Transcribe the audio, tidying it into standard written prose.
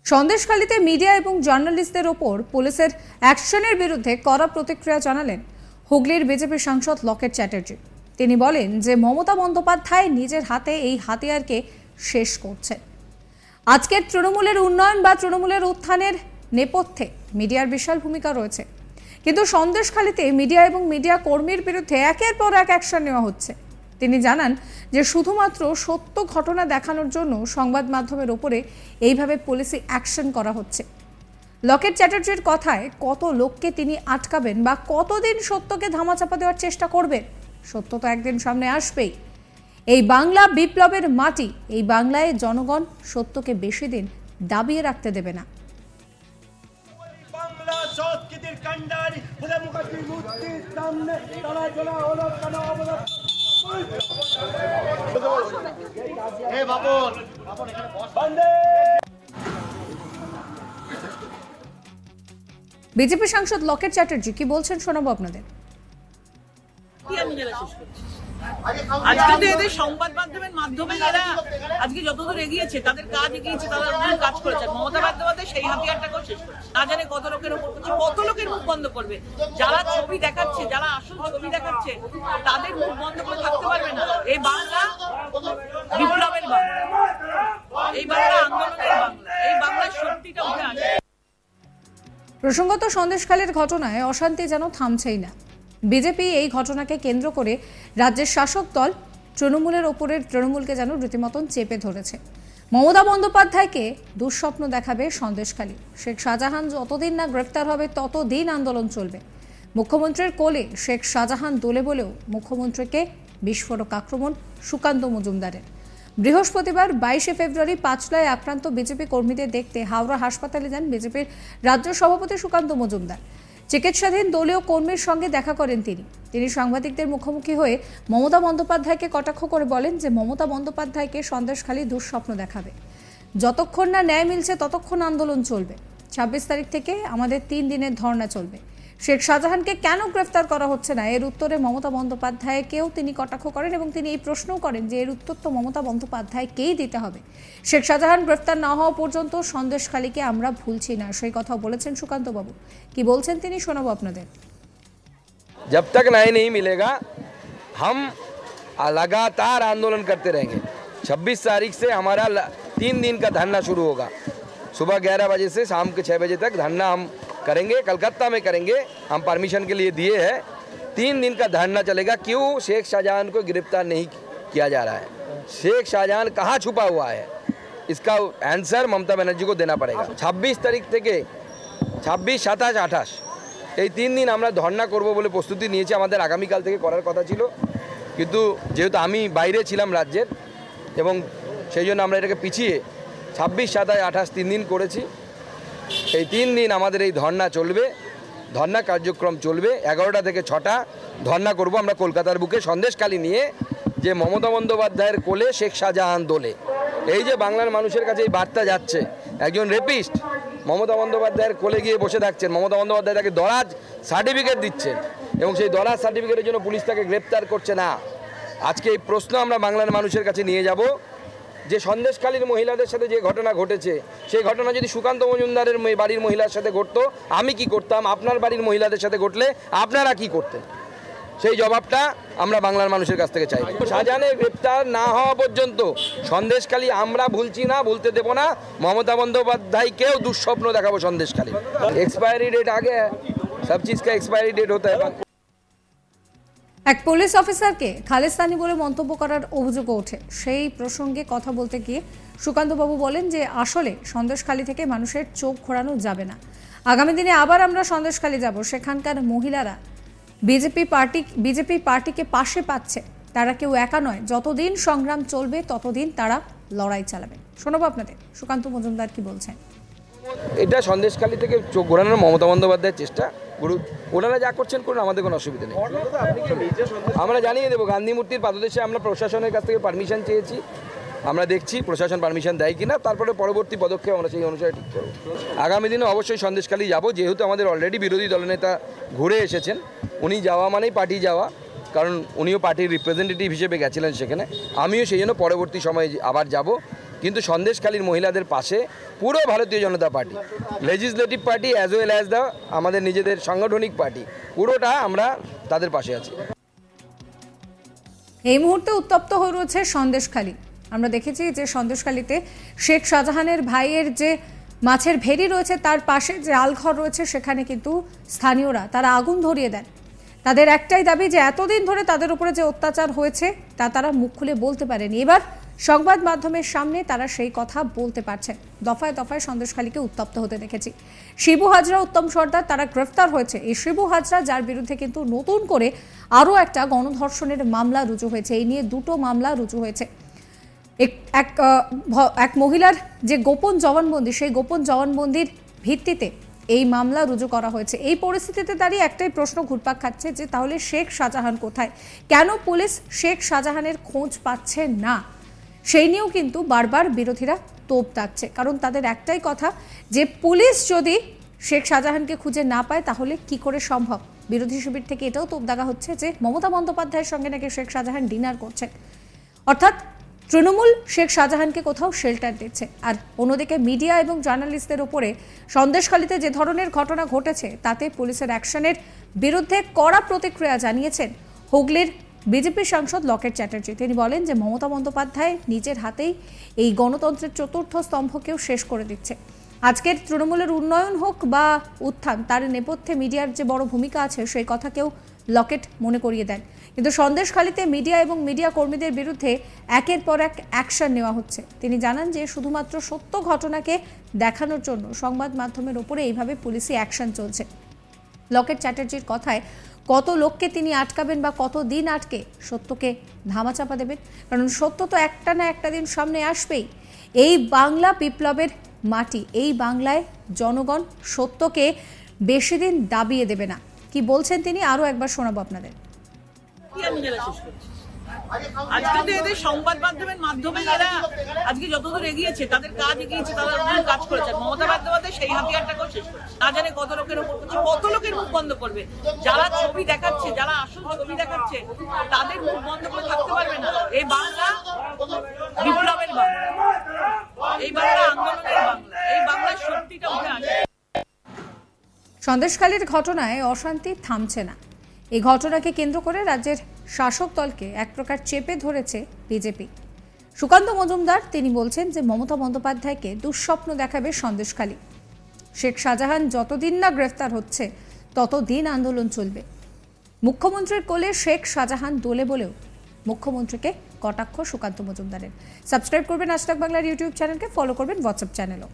সন্দেশখালীতে media এবং জার্নালিস্টদের ওপর পুলিশের অ্যাকশনের বিরুদ্ধে কড়া প্রতিক্রিয়া জানালেন হুগলির বিজেপি সাংসদ লকেট চ্যাটার্জি। তিনি বলেন যে মমতা বন্দ্যোপাধ্যায় নিজের হাতে এই হাতিয়ারকে শেষ করছেন। আজকের তৃণমূলের উন্নয়ন বা তৃণমূলের উত্থানের নেপথ্যে মিডিয়ার বিশাল ভূমিকা রয়েছে, কিন্তু সন্দেশখালীতে মিডিয়া এবং মিডিয়া কর্মীর বিরুদ্ধে একের পর এক অ্যাকশন নেওয়া হচ্ছে। তিনি জানান যে শুধুমাত্র সত্য ঘটনা দেখানোর জন্য সংবাদ মাধ্যমের উপরে এইভাবে পুলিশি অ্যাকশন করা হচ্ছে। লকেট চ্যাটার্জির কথায় কত লোককে তিনি আটকাবেন বা কতদিন সত্যকে ধামাচাপা দেওয়ার চেষ্টা করবেন? সত্য তো একদিন সামনে আসবেই। এই বাংলা বিপ্লবের মাটি, এই বাংলায় জনগণ সত্যকে বেশি দিন দাবিয়ে রাখতে দেবে না। বিজেপি সাংসদ লকেট চ্যাটার্জি কি বলছেন শোনাবো আপনাদের। আজকে তো এদের সংবাদ মাধ্যমের মাধ্যমে এরা আজকে যতদূর এগিয়েছে, তাদের কাজ এগিয়েছে, তারা কাজ করেছে। মমতা বন্দ্যোপাধ্যায় সেই হাতিয়ারটাকেও শেষ করছে। না জানে কত লোকের উপর করছে, কত লোকের মুখ বন্ধ করবে। যারা ছবি দেখাচ্ছে, যারা আসল ছবি দেখাচ্ছে, তাদের মুখ বন্ধ করে থাকতে পারবে না। এই বাংলা বিপ্লবের বাংলা, এই বাংলা আন্দোলনের বাংলা, এই বাংলার শক্তিটা উঠে আসে। প্রসঙ্গত সন্দেশখালীর ঘটনায় অশান্তি যেন থামছেই না। বিজেপি এই ঘটনাকে কেন্দ্র করে রাজ্যের শাসক দল তৃণমূলের ওপরের তৃণমূলকে যেন রীতিমতন চেপে ধরেছে। মমতা বন্দ্যোপাধ্যায়কে দুঃস্বপ্ন দেখাবে সন্দেশখালী। শেখ শাহজাহান যতদিন না গ্রেফতার হবে ততদিন আন্দোলন চলবে। মুখ্যমন্ত্রীর কোলে শেখ শাহজাহান দোলে বলেও মুখ্যমন্ত্রীকে বিস্ফোরক আক্রমণ সুকান্ত মজুমদারের। বৃহস্পতিবার 22শে ফেব্রুয়ারি পাঁচলায় আক্রান্ত বিজেপি কর্মীদের দেখতে হাওড়া হাসপাতালে যান বিজেপির রাজ্য সভাপতি সুকান্ত মজুমদার। চিকিৎসাধীন দলীয় কর্মীর সঙ্গে দেখা করেন তিনি সাংবাদিকদের মুখোমুখি হয়ে মমতা বন্দ্যোপাধ্যায়কে কটাক্ষ করে বলেন যে মমতা বন্দ্যোপাধ্যায়কে সন্দেশখালী দুঃস্বপ্ন দেখাবে। যতক্ষণ না ন্যায় মিলছে ততক্ষণ আন্দোলন চলবে। 26 তারিখ থেকে আমাদের 3 দিনের ধর্ণা চলবে। শেখ শাহজাহানকে কেন গ্রেফতার করা হচ্ছে না, এর উত্তরে মমতা বন্দ্যোপাধ্যায়কেও তিনি কটাক্ষ করেন এবং তিনি এই প্রশ্নও করেন যে এর উত্তর তো মমতা বন্দ্যোপাধ্যায়কেই দিতে হবে। শেখ শাহজাহান গ্রেফতার না হওয়া পর্যন্ত সন্দেশখালীকে আমরা ভুলছি না, সেই কথা বলেছেন সুকান্ত বাবু। কি বলছেন তিনি শোনাবো আপনাদের। जब तक न्याय नहीं मिलेगा हम लगातार आंदोलन करते रहेंगे। 26 तारीख से हमारा 3 दिन का धरना शुरू होगा। सुबह 11 बजे से शाम के 6 बजे तक धरना हम करेंगे। कलकत्ता में करेंगे, हम परमिशन के लिए दिए हैं। 3 दिन का धरना चलेगा। क्यों शेख शाहजहां को गिरफ्तार नहीं किया जा रहा है? शेख शाहजहां कहाँ छुपा हुआ है, इसका आंसर ममता बनर्जी को देना पड़ेगा। 26 तारीख থেকে 26, 27, 28 এই 3 দিন আমরা ধর্ণা করব বলে প্রস্তুতি নিয়েছি। আমাদের আগামীকাল থেকে করার কথা ছিল, কিন্তু যেহেতু আমি বাইরে ছিলাম রাজ্যের, এবং সেই জন্য আমরা এটাকে পিছিয়ে 26, 27, 28 3 দিন করেছি। এই 3 দিন আমাদের এই ধর্ণা চলবে, ধর্ণা কার্যক্রম চলবে। 11টা থেকে 6টা ধর্ণা করব আমরা কলকাতার বুকে সন্দেশখালী নিয়ে, যে মমতা বন্দ্যোপাধ্যায়ের কোলে শেখ শাহজাহান দোলে। এই যে বাংলার মানুষের কাছে এই বার্তা যাচ্ছে, একজন রেপিস্ট মমতা বন্দ্যোপাধ্যায়ের কোলে গিয়ে বসে থাকছেন, মমতা বন্দ্যোপাধ্যায় তাকে দরাজ সার্টিফিকেট দিচ্ছেন এবং সেই দরাজ সার্টিফিকেটের জন্য পুলিশ তাকে গ্রেপ্তার করছে না। আজকে এই প্রশ্ন আমরা বাংলার মানুষের কাছে নিয়ে যাব যে সন্দেশখালীর মহিলাদের সাথে যে ঘটনা ঘটেছে, সেই ঘটনা যদি সুকান্ত মজুমদারের বাড়ির মহিলার সাথে ঘটতো, আমি কি করতাম? আপনার বাড়ির মহিলাদের সাথে ঘটলে আপনারা কি করতেন? সেই জবাবটা আমরা বাংলার মানুষের কাছ থেকে চাই। শাহজাহানের গ্রেপ্তার না হওয়া পর্যন্ত সন্দেশখালী আমরা ভুলছি না, ভুলতে দেব না। মমতা বন্দ্যোপাধ্যায়কেও দুঃস্বপ্ন দেখাবো সন্দেশখালী। एक्सपायरी डेट आ गया है, सब चीज़ का एक्सपायरी डेट होता है। এক পুলিশ অফিসারকে খালিস্তানি বলে মন্তব্য করার অভিযোগ ওঠে। সেই প্রসঙ্গে কথা বলতে গিয়ে সুকান্তবাবু বলেন যে আসলে সন্দেশখালী থেকে মানুষের চোখ ঘোরানো যাবে না। আগামী দিনে আবার আমরা সন্দেশখালী যাব। সেখানকার মহিলারা বিজেপি পার্টিকে পাশে পাচ্ছে, তারা কেউ একা নয়। যতদিন সংগ্রাম চলবে ততদিন তারা লড়াই চালাবে। শোনাবো আপনাদের সুকান্ত মজুমদার কি বলছেন। এটা সন্দেশখালী থেকে চোখ ঘোরানোর মমতা বন্দ্যোপাধ্যায়ের চেষ্টা। ওনারা যা করছেন করুন, আমাদের কোনো অসুবিধা নেই। আমরা জানিয়ে দেবো, গান্ধী মূর্তির পাদদেশে আমরা প্রশাসনের কাছ থেকে পারমিশন চেয়েছি। আমরা দেখছি প্রশাসন পারমিশন দেয় কিনা, তারপরে পরবর্তী পদক্ষেপ আমরা সেই অনুসারে ঠিক করব। আগামী দিনে অবশ্যই সন্দেশখালী যাব, যেহেতু আমাদের অলরেডি বিরোধী দলনেতা ঘুরে এসেছেন। উনি যাওয়া মানেই পার্টি যাওয়া, কারণ উনিও পার্টির রিপ্রেজেন্টেটিভ হিসেবে গেছিলেন সেখানে। আমিও সেই জন্য পরবর্তী সময়ে আবার যাব কিন্তু সন্দেশখালীর মহিলাদের পাশে পুরো Bharatiya Janata party, legislative party as well as the আমাদের নিজেদের সাংগঠনিক পার্টি, পুরোটা আমরা তাদের পাশে আছি। এই মুহূর্তে উত্তপ্ত হয়ে রয়েছে সন্দেশখালী। আমরা দেখেছি যে সন্দেশখালীতে শেখ শাহজাহানের ভাইয়ের যে মাছের ভেড়ি রয়েছে তার পাশে যে আলঘর রয়েছে সেখানে কিন্তু স্থানীয়রা তারা আগুন ধরিয়ে দেন। তাদের একটাই দাবি যে এতদিন ধরে তাদের উপরে যে অত্যাচার হয়েছে তা তারা মুখ খুলে বলতে পারেনি, এবার সংবাদ মাধ্যমের সামনে তারা সেই কথা বলতে পারছেন। দফায় দফায় সন্দেশখালীকে উত্তপ্ত হতে দেখেছি। শিবু হাজরা, উত্তম সর্দার তারা গ্রেফতার হয়েছে। এই শিবু হাজরা যার বিরুদ্ধে কিন্তু নতুন করে আরও একটা গণধর্ষণের মামলা রুজু হয়েছে, এই নিয়ে দুটো মামলা রুজু হয়েছে। এক মহিলার যে গোপন জবানবন্দি, সেই গোপন জবানবন্দির ভিত্তিতে এই মামলা রুজু করা হয়েছে। এই পরিস্থিতিতে দাঁড়িয়ে একটাই প্রশ্ন ঘুরপাক খাচ্ছে যে তাহলে শেখ শাহজাহান কোথায়? কেন পুলিশ শেখ শাহজাহানের খোঁজ পাচ্ছে না? সেই নিয়েও কিন্তু বারবার বিরোধীরা তোপ দাগছে, কারণ তাদের একটাই কথা যে পুলিশ যদি শেখ শাহজাহানকে খুঁজে না পায় তাহলে কি করে সম্ভব। বিরোধী শিবির থেকে এটাও তোপ দাগা হচ্ছে যে মমতা বন্দ্যোপাধ্যায়ের সঙ্গে নাকি শেখ শাহজাহান ডিনার করছেন, অর্থাৎ তৃণমূল শেখ শাহজাহানকে কোথাও শেল্টার দিচ্ছে। আর অন্যদিকে মিডিয়া এবং জার্নালিস্টদের উপরে সন্দেশখালীতে যে ধরনের ঘটনা ঘটেছে তাতে পুলিশের অ্যাকশনের বিরুদ্ধে কড়া প্রতিক্রিয়া জানিয়েছেন হুগলির বিজেপি সাংসদ লকেট চ্যাটার্জি। তিনি বলেন যে মমতা বন্দ্যোপাধ্যায় নিজের হাতেই এই গণতন্ত্রের চতুর্থ স্তম্ভকেও শেষ করে দিচ্ছে। আজকের তৃণমূলের উন্নয়ন হোক বা উত্থান, তার নেপথ্যে মিডিয়ার যে বড় ভূমিকা আছে সেই কথাকেও লকেট মনে করিয়ে দেন। কিন্তু সন্দেশখালীতে মিডিয়া এবং মিডিয়া কর্মীদের বিরুদ্ধে একের পর এক অ্যাকশন নেওয়া হচ্ছে। তিনি জানান যে শুধুমাত্র সত্য ঘটনাকে দেখানোর জন্য সংবাদ মাধ্যমের উপরে এইভাবে পুলিশি অ্যাকশন চলছে। লকেট চ্যাটার্জির কথায় কত লোককে তিনি আটকাবেন বা কত দিন আটকে সত্যকে ধামাচাপা দেবেন? কারণ সত্য তো একটা না একটা দিন সামনে আসবেই। এই বাংলা বিপ্লবের মাটি, এই বাংলায় জনগণ সত্যকে বেশি দিন দাবিয়ে দেবে না। কি বলছেন তিনি আরো একবার শোনাবো আপনাদের। আজকে তো এদের সংবাদ মাধ্যমের মাধ্যমে এরা আজকে যতদূর এগিয়েছে, তাদের কাজ এগিয়েছে, তারা কাজ করেছে। মমতা বন্দ্যোপাধ্যায় সেই হাতিয়ারটাকেও শেষ করেছে। না জানে কত লোকের উপর করছে, কত লোকের মুখ বন্ধ করবে। যারা ছবি দেখাচ্ছে, যারা আসল ছবি দেখাচ্ছে, তাদের মুখ বন্ধ করে থাকতে পারবে না। এই বাংলা বিপ্লবের বাংলা, এই বাংলা আন্দোলনের বাংলা, এই বাংলার শক্তিটা উঠে আসে। সন্দেশখালীর ঘটনায় অশান্তি থামছে না। এই ঘটনাকে কেন্দ্র করে রাজ্যের শাসক দলকে এক প্রকার চেপে ধরেছে বিজেপি। সুকান্ত মজুমদার তিনি বলছেন যে মমতা বন্দ্যোপাধ্যায়কে দুঃস্বপ্ন দেখাবে সন্দেশখালী। শেখ শাহজাহান যতদিন না গ্রেফতার হচ্ছে ততদিন আন্দোলন চলবে। মুখ্যমন্ত্রীর কোলে শেখ শাহজাহান দোলে বলেও মুখ্যমন্ত্রীকে কটাক্ষ সুকান্ত মজুমদারের। সাবস্ক্রাইব করবেন আজ তাক বাংলার ইউটিউব চ্যানেলকে, ফলো করবেন হোয়াটসঅ্যাপ চ্যানেলও।